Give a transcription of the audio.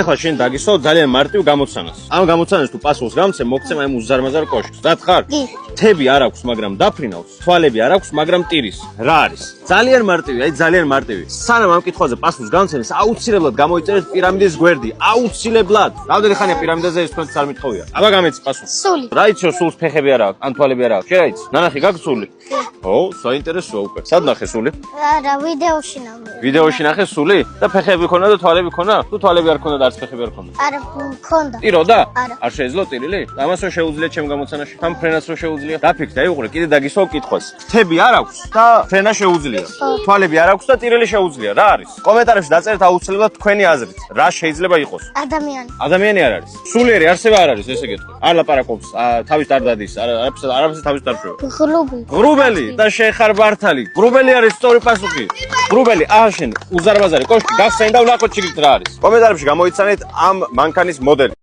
ეხლა შენ დაგისვა ძალიან მარტივ გამოცანას. ამ გამოცანას თუ პასუხს გამცემ, მოგცემ აი უზარმაზარ კოშკს. რა თხარ? კი. თები არ აქვს, მაგრამ დაფრინავს, თვალები არ აქვს, მაგრამ ტირის. რა არის? ძალიან მარტივი, აი ძალიან მარტივი. სანამ ამ კითხვაზე პასუხს გამცემს, აუცილებლად გამოიწერეთ პირამიდის გვერდი. აუცილებლად. რამდენი ხანია პირამიდაზე ეს თქვენს არ მithოვია? აბა გამეცი პასუხს. სული. რა იცი რომ სულს ფეხები არ აქვს, ან თვალები არ აქვს? შენ რა იცი? ნანახი გაქვს სული? ო, საინტერესოა უკვე. სად ნახე სული? არა, ვიდეოში ნახე. ვიდეოში ნახე სული? და ფეხები ქონა და თვალები ქონა? თუ თვალები არ ქონდა და არც ფეხები არ ქონდა? არა, მქონდა. ტიროდა? არა. არ შეეძლო ტირილი? ამას რო შეუძლია ჩემ გამოცანაში? ამ ფრენას რო შეუძლია? დაფიქრე, დაიყურე, კიდე დაგისვა კითხვას. თები არ აქვს და ფრენა შეუძლია. თვალები არ აქვს და ტირილი შეუძლია. რა არის? კომენტარებში დაწერეთ აუცილებლად თქვენი აზრით. რა შეიძლება იყოს? ადამიანი. ადამიანი არ არის. სულიერი არსება არ არის, ესე გეტყვი. არ ლაპარაკობს, თავის არ დადის, არაფერს თავის არ შვება. ღრუბი. ღრუბელი და შეხარ ბართალი. ღრუბელი არის სწორი პასუხი. ღრუბელი, შენ უზარმაზარი კოშკი გახსენ და ვნახოთ ჩიგით რა არის. კომენტარებში გამოიცანეთ ამ მანქანის მოდელი.